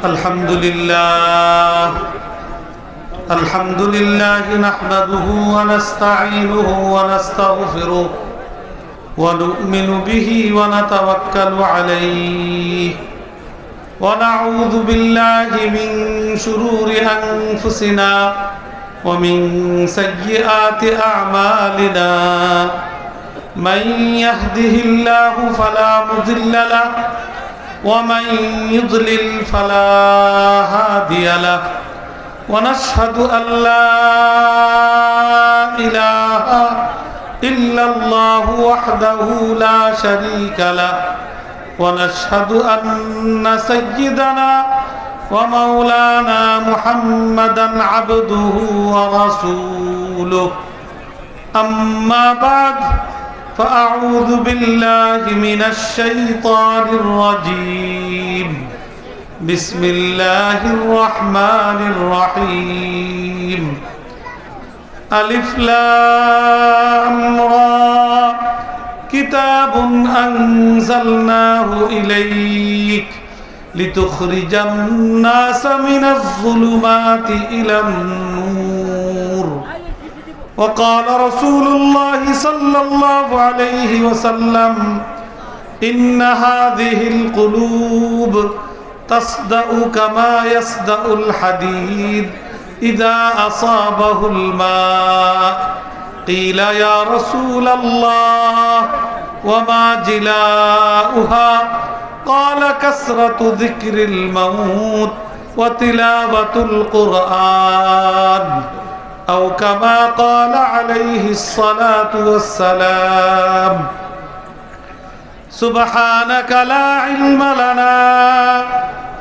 الحمد لله نحمده ونستعينه ونستغفره ونؤمن به ونتوكل عليه ونعوذ بالله من شرور أنفسنا ومن سيئات أعمالنا من يهده الله فلا مضل له ومن يضلل فلا هادي له ونشهد أن لا إله إلا الله وحده لا شريك له ونشهد أن سيدنا ومولانا محمدا عبده ورسوله أما بعد فأعوذ بالله من الشيطان الرجيم بسم الله الرحمن الرحيم ألف لام را كتاب أنزلناه إليك لتخرج الناس من الظلمات إلى النور وقال رسول الله صلى الله عليه وسلم إن هذه القلوب تصدأ كما يصدأ الحديد إذا أصابه الماء قيل يا رسول الله وما جلاؤها قال كثرة ذكر الموت وتلاوة القرآن أو كما قال عليه الصلاة والسلام سبحانك لا علم لنا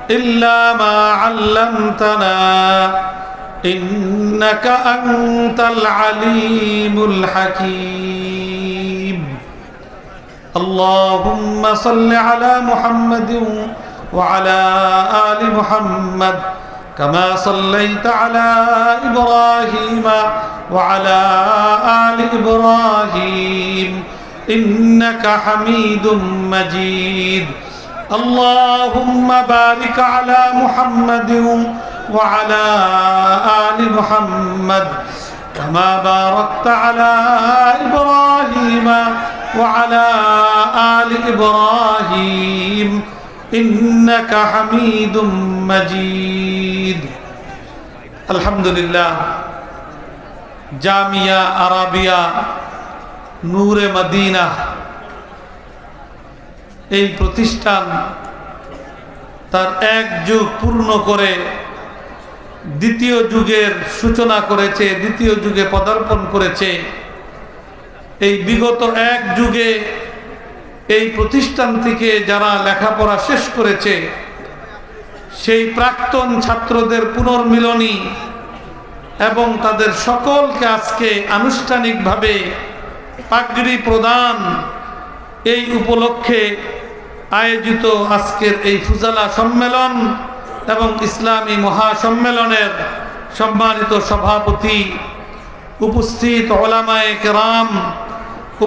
إلا ما علمتنا إنك أنت العليم الحكيم اللهم صل على محمد وعلى آل محمد كما صليت على إبراهيم وعلى آل إبراهيم إنك حميد مجيد اللهم بارك على محمد وعلى آل محمد كما باركت على إبراهيم وعلى آل إبراهيم إنك حميد مجيد الحمد لله Jamia Arabia নূরে Medina এই প্রতিষ্ঠান তার এক যুগ পূর্ণ করে দ্বিতীয় যুগের সূচনা করেছে, দ্বিতীয় যুগে পদার্পণ করেছে। এই বিগত এক যুগে এই প্রতিষ্ঠান থেকে যারা লেখাপড়া শেষ করেছে সেই প্রাক্তন ছাত্রদের পুনর্মিলনী এবং তাদের সকলকে আজকে আনুষ্ঠানিকভাবে পাগড়ি প্রদান এই উপলক্ষে আয়োজিত আজকের এই ফুজালা সম্মেলন এবং ইসলামী মহাসম্মেলনের সম্মানিত সভাপতি, উপস্থিত ওলামায়ে কেরাম,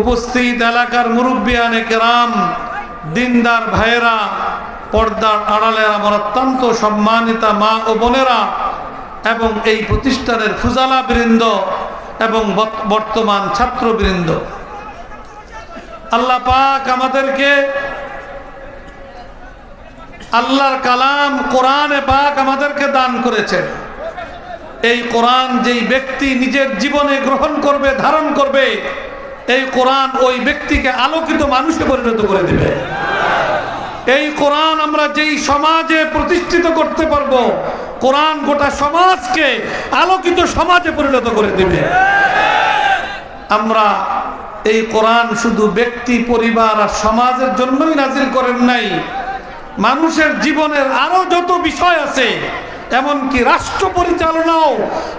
উপস্থিত এলাকার মুরব্বিয়ানে কেরাম, দিনদার ভাইয়েরা, পর্দার আড়ালের আমার অত্যন্ত সম্মানিতা মা ও বোনেরা এবং এই প্রতিষ্ঠানের ফুজালা বৃন্দ এবং বর্তমান ছাত্রবৃন্দ, আল্লাহ পাক আমাদেরকে আল্লাহর কালাম কোরআনে পাক আমাদেরকে দান করেছেন। এই কোরআন যেই ব্যক্তি নিজের জীবনে গ্রহণ করবে, ধারণ করবে, এই কোরআন ওই ব্যক্তিকে আলোকিত মানুষে পরিণত করে দিবে। এই কোরআন আমরা যেই সমাজে প্রতিষ্ঠিত করতে পারবো, কোরআন গোটা সমাজকে আলোকিত সমাজে পরিণত করে দিবে। আমরা এই কোরআন শুধু ব্যক্তি, পরিবার আর সমাজের জন্যই নাজিল করেন নাই, মানুষের জীবনের আরো যত বিষয় আছে, এমনকি রাষ্ট্র পরিচালনাও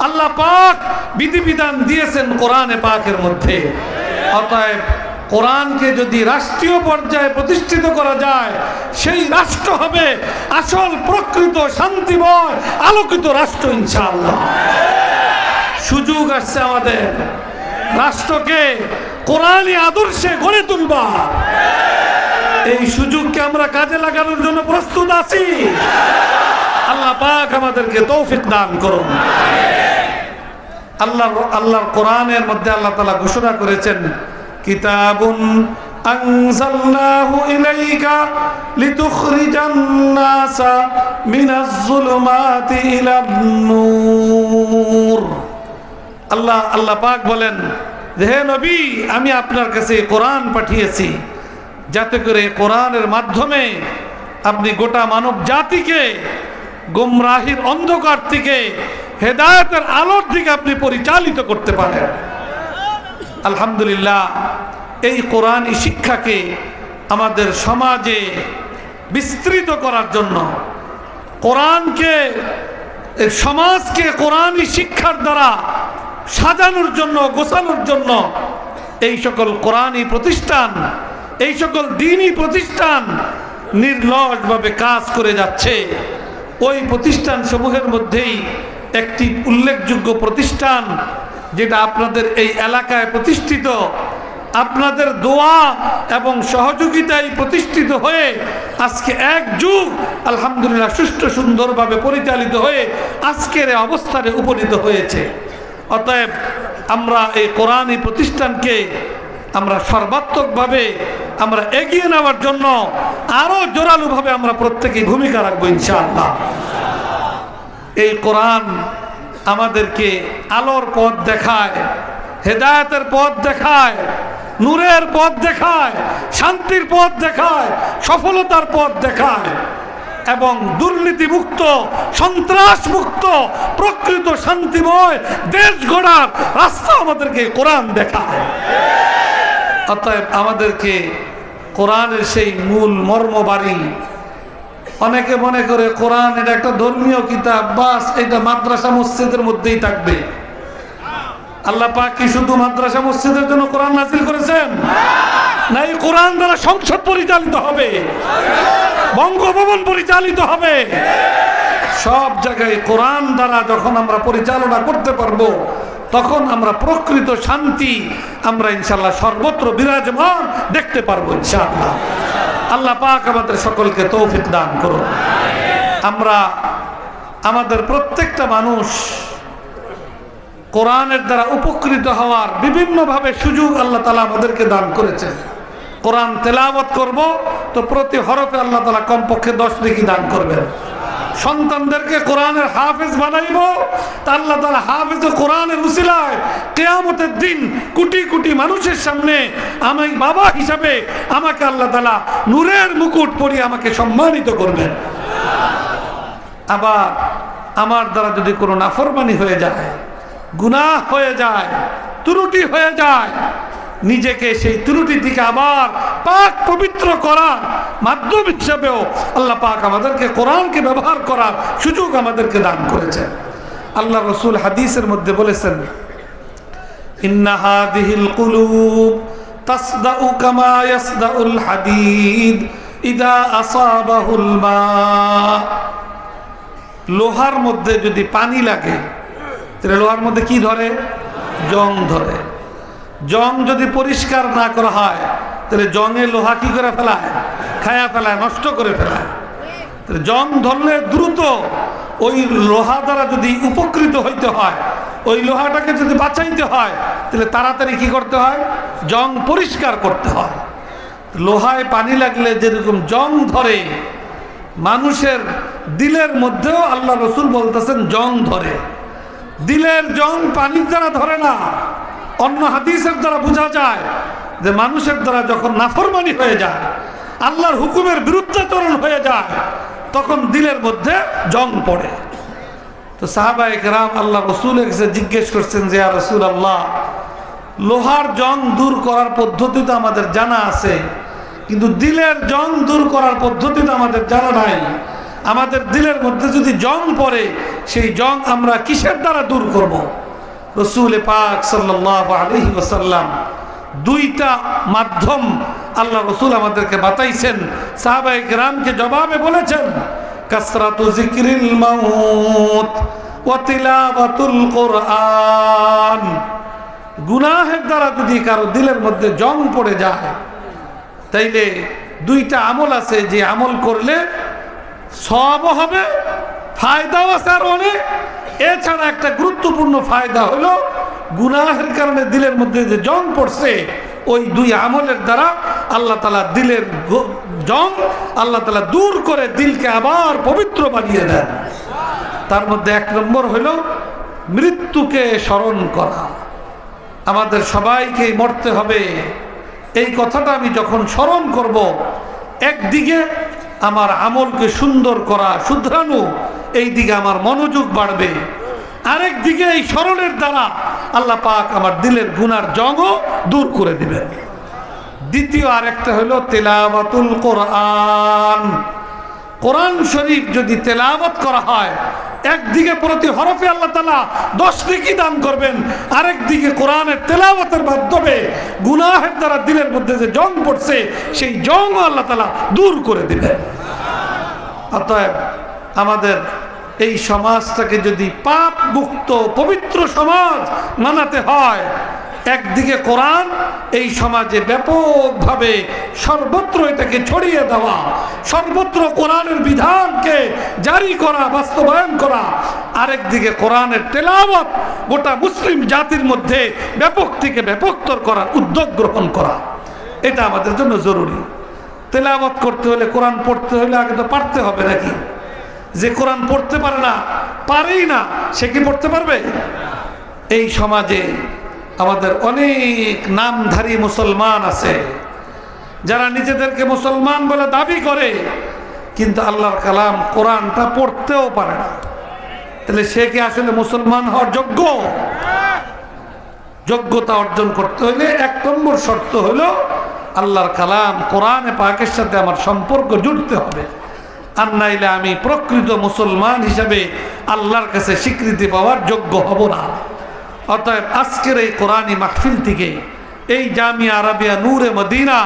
আল্লাহ পাক বিধিবিধান দিয়েছেন কোরআনে পাকের মধ্যে। অতএব কোরআনকে যদি রাষ্ট্রীয় পর্যায়ে প্রতিষ্ঠিত করা যায়, সেই রাষ্ট্র হবে আসল প্রকৃত শান্তিময় আলোকিত রাষ্ট্র ইনশাআল্লাহ। সুযোগ আসছে আমাদের রাষ্ট্রকে কোরআনী আদর্শে গড়ে তুলবা। এই সুযোগকে আমরা কাজে লাগানোর জন্য প্রস্তুত আছি। আল্লাহ পাক আমাদেরকে তৌফিক দান করুন। আল্লাহর কোরআনের মধ্যে আল্লাহ তাআলা ঘোষণা করেছেন, কিতাবুন আনজালনাহু ইলাইকা লিতুখরিজান নাসা মিনাজ যুলুমাতি ইলান নূর। আল্লাহ পাক বলেন যে হে নবী, আমি আপনার কাছে কোরআন পাঠিয়েছি যাতে করে কোরআনের মাধ্যমে আপনি গোটা মানব জাতিকে গোমরাহির অন্ধকার থেকে হেদায়েতের আলোর দিকে আপনি পরিচালিত করতে পারেন। আলহামদুলিল্লাহ, এই কোরআনী শিক্ষাকে আমাদের সমাজে বিস্তৃত করার জন্য, কোরআনকে সমাজকে কোরআনী শিক্ষার দ্বারা সাজানোর জন্য, গোছানোর জন্য এই সকল কোরআনী প্রতিষ্ঠান, এই সকল দ্বীনী প্রতিষ্ঠান নির্লসভাবে কাজ করে যাচ্ছে। ওই প্রতিষ্ঠান সমূহের মধ্যেই একটি উল্লেখযোগ্য প্রতিষ্ঠান, যেটা আপনাদের এই এলাকায় প্রতিষ্ঠিত, আপনাদের দোয়া এবং সহযোগিতায় প্রতিষ্ঠিত হয়ে আজকে এক যুগ আলহামদুলিল্লাহ সুষ্ঠু সুন্দরভাবে পরিচালিত হয়ে আজকের অবস্থানে উপনীত হয়েছে। অতএব আমরা এই কোরআনী প্রতিষ্ঠানকে আমরা সর্বাত্মকভাবে আমরা এগিয়ে নেওয়ার জন্য আরো জোরালোভাবে আমরা প্রত্যেকেই ভূমিকা রাখবো ইনশাআল্লাহ। এই কোরআন আমাদেরকে আলোর পথ দেখায়, হেদায়েতের পথ দেখায়, নূরের পথ দেখায়, শান্তির পথ দেখায়, সফলতার পথ দেখায় এবং দুর্নীতি মুক্ত, সন্ত্রাস মুক্ত, প্রকৃত শান্তিময় দেশ গড়ার রাস্তা আমাদেরকে কোরআন দেখায়। অতএব আমাদেরকে কোরআনের সেই মূল মর্মবাড়ি, অনেকে মনে করে কোরআন এটা একটা ধর্মীয় কিতাব, বাস এটা মাদ্রাসা মসজিদের মধ্যেই থাকবে। আল্লাহ পাক কি শুধু মাদ্রাসা মসজিদের জন্য কোরআন নাযিল করেছেন? না, এই কোরআন দ্বারা সংসদ পরিচালিত হবে, বঙ্গভবন পরিচালিত হবে, সব জায়গায় কোরআন দ্বারা যখন আমরা পরিচালনা করতে পারবো তখন আমরা প্রকৃত শান্তি আমরা ইনশাআল্লাহ সর্বত্র বিরাজমান দেখতে পারবো ইনশাআল্লাহ। আল্লাহ পাক আমাদের সকলকে তৌফিক দান করুন। আমরা আমাদের প্রত্যেকটা মানুষ কোরআনের দ্বারা উপকৃত হওয়ার বিভিন্নভাবে সুযোগ আল্লাহ তাআলা আমাদেরকে দান করেছেন। কোরআন তেলাওয়াত করব তো প্রতি হরফে আল্লাহ তাআলা কমপক্ষে 10 নেকি দান করবেন। সন্তানদেরকে কোরআনের হাফেজ বানাইব তা আল্লাহ তাআলা হাফেজ কোরআনের উসিলায় কিয়ামতের দিন কোটি কোটি মানুষের সামনে আমি বাবা হিসাবে আমাকে আল্লাহ তাআলা নূরের মুকুট পরিয়ে আমাকে সম্মানিত করবেন। আবার আমার দ্বারা যদি কোনো নাফরমানি হয়ে যায়, গুনাহ হয়ে যায়, ত্রুটি হয়ে যায়, নিজেকে সেই ত্রুটি থেকে আবার পাক পবিত্র করার মাধ্যম হিসাবেও আল্লাহ পাক আমাদেরকে কোরআনকে ব্যবহার করার সুযোগ আমাদেরকে দান করেছেন। আল্লাহ রাসূল হাদিসের মধ্যে বলেছেন, ইন্না হাদিহিল কুলুব তাসদাউ কামা ইয়াসদাউল হাদিদ ইদা আসাবাহুল মা। লোহার মধ্যে যদি পানি লাগে তাহলে লোহার মধ্যে কি ধরে? জং ধরে। জং যদি পরিষ্কার না করা হয় তাহলে জংয়ে লোহা কি করে ফেলায়? খায়া ফেলায়, নষ্ট করে ফেলায়। জং ধরলে দ্রুত ওই লোহা দ্বারা যদি উপকৃত হইতে হয়, ওই লোহাটাকে যদি বাঁচাইতে হয় তাহলে তাড়াতাড়ি কি করতে হয়? জং পরিষ্কার করতে হয়। লোহায় পানি লাগলে যেরকম জং ধরে, মানুষের দিলের মধ্যেও আল্লাহ রসুল বলতেছেন জং ধরে। দিলের জং পানির দ্বারা ধরে না। অন্য হাদিসের দ্বারা বোঝা যায় যে মানুষের দ্বারা যখন নাফরমানি হয়ে যায়, আল্লাহর হুকুমের বিরুদ্ধাচরণ হয়ে যায়, তখন দিলের মধ্যে জং পড়ে। তো সাহাবায়ে কেরাম আল্লাহ রসুলের কাছে জিজ্ঞেস করছেন যে ইয়া রাসূলুল্লাহ, লোহার জং দূর করার পদ্ধতি তো আমাদের জানা আছে, কিন্তু দিলের জং দূর করার পদ্ধতি তো আমাদের জানা নাই। আমাদের দিলের মধ্যে যদি জং পড়ে, সেই জং আমরা কিসের দ্বারা দূর করব? রসুল পাক সাল্লাল্লাহু আলাইহি ওয়াসাল্লাম দুইটা মাধ্যম আল্লাহ রসুল আমাদেরকে বাতাইছেন। সাহাবায়ে কেরামকে জবাবে বলেছেন, কাসরাতু যিকরিল মাউত ওয়া তিলাওয়াতুল কুরআন। গুনাহের দ্বারা যদি কারো দিলের মধ্যে জং পড়ে যায়, তাইলে দুইটা আমল আছে যে আমল করলে সওয়াবও হবে, ফায়দাও আছে আর অনেক। এছাড়া একটা গুরুত্বপূর্ণ ফায়দা হলো গুনাহের কারণে দিলের মধ্যে যে জং পড়ছে, ওই দুই আমলের দ্বারা আল্লাহ তাআলা দিলের জং আল্লাহ তাআলা দূর করে দিলকে আবার পবিত্র বানিয়ে দেন। তার মধ্যে এক নম্বর হলো মৃত্যুকে স্মরণ করা। আমাদের সবাইকে মরতে হবে, এই কথাটা আমি যখন স্মরণ করব, একদিকে আমার আমলকে সুন্দর করা, শুধরানো, এই দিকে আমার মনোযোগ বাড়বে। আরেক দিকে এই স্মরণের দ্বারা আল্লাহ পাক আমার দিলের গুনার জংও দূর করে দিবেন। দ্বিতীয় আরেকটা হলো তেলাওয়াতুল কোরআন। কোরআন শরীফ যদি তেলাওয়াত করা হয়, একদিকে প্রতি হরফে আল্লাহ তাআলা 10 নেকি দান করবেন, আরেক দিকে কোরআনের তেলাওয়াতের মাধ্যমে গুনাহের দ্বারা দিলের মধ্যে যে জং পড়ছে, সেই জংও আল্লাহ তাআলা দূর করে দিবেন। অতএব আমাদের এই সমাজটাকে যদি পাপ মুক্ত পবিত্র সমাজ বানাতে হয়, একদিকে কোরআন এই সমাজে ব্যাপকভাবে সর্বত্র এটাকে ছড়িয়ে দেওয়া, সর্বত্র কোরআনের বিধানকে জারি করা, বাস্তবায়ন করা, আরেকদিকে কোরআনের তেলাওয়াত গোটা মুসলিম জাতির মধ্যে ব্যাপক থেকে ব্যাপকতর করার উদ্যোগ গ্রহণ করা, এটা আমাদের জন্য জরুরি। তেলাওয়াত করতে হলে, কোরআন পড়তে হলে আগে তো পারতে হবে নাকি? যে কোরআন পড়তে পারে না, পারেই না, সে কি পড়তে পারবে? এই সমাজে আমাদের অনেক নামধারী মুসলমান আছে যারা নিজেদেরকে মুসলমান বলে দাবি করে, কিন্তু আল্লাহর কালাম কোরআনটা পড়তেও পারে না। তাহলে সে কি আসলে মুসলমান হওয়ার যোগ্য? যোগ্যতা অর্জন করতে হলে 1 নম্বর শর্ত হলো আল্লাহর কালাম কোরআনে পাকের সাথে আমার সম্পর্ক জুড়তে হবে, আর নাইলে আমি প্রকৃত মুসলমান হিসাবে আল্লাহর কাছে স্বীকৃতি পাওয়ার যোগ্য হব না। অতএব আজকের এই কোরআনী মাহফিল থেকে, এই জামিয়া আরাবিয়া নূরে মদিনা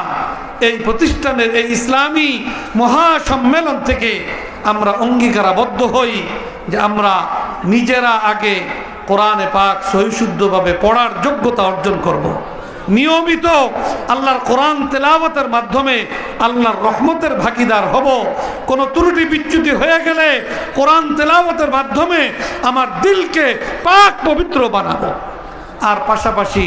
এই প্রতিষ্ঠানের এই ইসলামী মহাসম্মেলন থেকে আমরা অঙ্গীকারাবদ্ধ হই যে আমরা নিজেরা আগে কোরআনে পাক সহিশুদ্ধভাবে পড়ার যোগ্যতা অর্জন করব। নিয়মিত আল্লাহর কোরআন তেলাওয়াতের মাধ্যমে আল্লাহর রহমতের ভাগীদার হব। কোনো ত্রুটি বিচ্যুতি হয়ে গেলে কোরআন তেলাওয়াতের মাধ্যমে আমার দিলকে পাক পবিত্র বানাবো। আর পাশাপাশি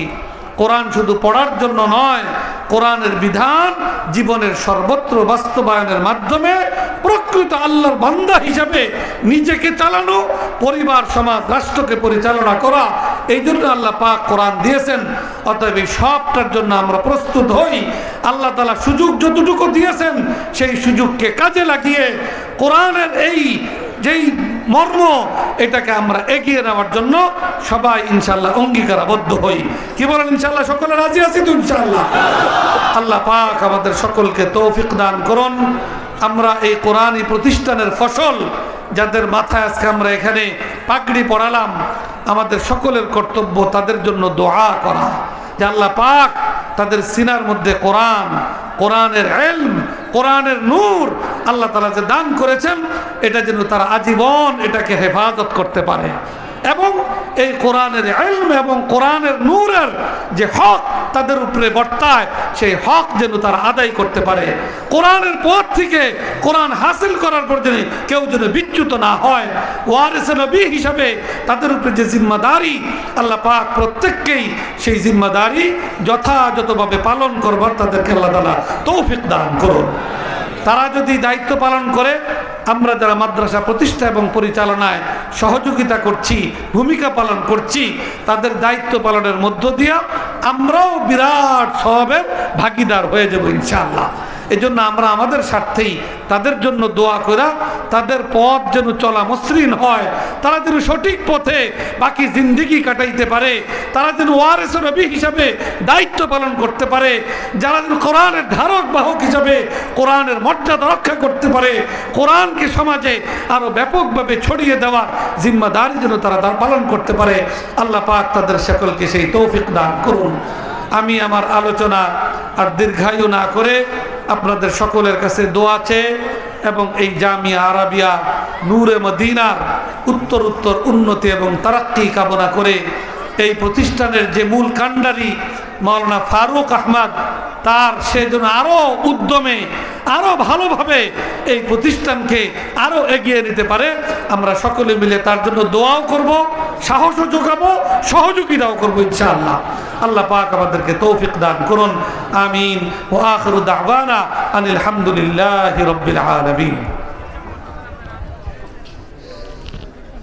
কোরআন শুধু পড়ার জন্য নয়, কোরআনের বিধান জীবনের সর্বত্র বাস্তবায়নের মাধ্যমে প্রকৃত আল্লাহর বান্দা হিসাবে নিজেকে চালানো, পরিবার, সমাজ, রাষ্ট্রকে পরিচালনা করা, এই জন্য আল্লাহ পাক কোরআন দিয়েছেন। অতএব এই সবটার জন্য আমরা প্রস্তুত হই। আল্লাহ তাআলা সুযোগ যতটুকু দিয়েছেন সেই সুযোগকে কাজে লাগিয়ে কোরআনের এই যেই মর্ম, এটাকে আমরা এগিয়ে নেওয়ার জন্য সবাই ইনশাআল্লাহ অঙ্গীকারাবদ্ধ হই। কি বলেন ইনশাআল্লাহ? সকলে রাজি আছি তো ইনশাআল্লাহ? আল্লাহ পাক আমাদের সকলকে তৌফিক দান করুন। আমরা এই কোরআনী প্রতিষ্ঠানের ফসল, যাদের মাথায় আজকে আমরা এখানে পাগড়ি পরালাম, আমাদের সকলের কর্তব্য তাদের জন্য দোয়া করা, যে আল্লাহ পাক তাদের সিনার মধ্যে কোরআন, কোরআনের ইলম, কোরআনের নূর আল্লাহ তাআলা যে দান করেছেন, এটা যেন তারা আজীবন এটাকে হেফাজত করতে পারে, এবং এই কোরআনের ইলম এবং কোরআনের নূরের যে হক তাদের উপরে বর্তায়, সেই হক যেন তারা আদায় করতে পারে। কোরআনের পথ থেকে কোরআন হাসিল করার পর যেন কেউ যেন বিচ্যুত না হয়। ওয়ারিসে নবী হিসাবে তাদের উপরে যে জিম্মাদারি, আল্লাহ পাক প্রত্যেককেই সেই জিম্মাদারি যথাযথভাবে পালন করবার তাদেরকে আল্লাহ তাআলা তৌফিক দান করুন। তারা যদি দায়িত্ব পালন করে, আমরা যারা মাদ্রাসা প্রতিষ্ঠা এবং পরিচালনায় সহযোগিতা করছি, ভূমিকা পালন করছি, তাদের দায়িত্ব পালনের মধ্য দিয়ে আমরাও বিরাট সওয়াবের ভাগীদার হয়ে যাব ইনশাআল্লাহ। এজন্য আমরা আমাদের স্বার্থেই তাদের জন্য দোয়া করা, তাদের পথ যেন চলা মসৃণ হয়, তারা যেন সঠিক পথে বাকি জিন্দেগি কাটাইতে পারে, তারা যেন ওয়ারিসে নবী হিসাবে দায়িত্ব পালন করতে পারে, যারা যেন কোরআনের ধারক বাহক হিসাবে কোরআনের মর্যাদা রক্ষা করতে পারে, কোরআনকে সমাজে আরো ব্যাপকভাবে ছড়িয়ে দেওয়ার জিম্মাদারি যেন তারা পালন করতে পারে। আল্লাহ পাক তাদের সকলকে সেই তৌফিক দান করুন। আমি আমার আলোচনা আর দীর্ঘায়ু না করে আপনাদের সকলের কাছে দোয়া চেয়ে এবং এই জামিয়া আরাবিয়া নূরে মদিনার উত্তর উন্নতি এবং তারাক্কি কামনা করে, এই প্রতিষ্ঠানের যে মূল কাণ্ডারি মাওলানা ফারুক আহমদ তার সেজন্য আরো উদ্যমে আরো ভালোভাবে এই প্রতিষ্ঠানকে আরো এগিয়ে নিতে পারে আমরা সকলে মিলে তার জন্য দোয়াও করব, সাহসও যোগাবো, সহযোগিতাও করবো ইনশাআল্লাহ। আল্লাহ পাক আমাদেরকে তৌফিক দান করুন। আমিন। ওয়া আখিরু দাওয়ানা আনিল হামদুলিল্লাহি রাব্বিল আলামিন।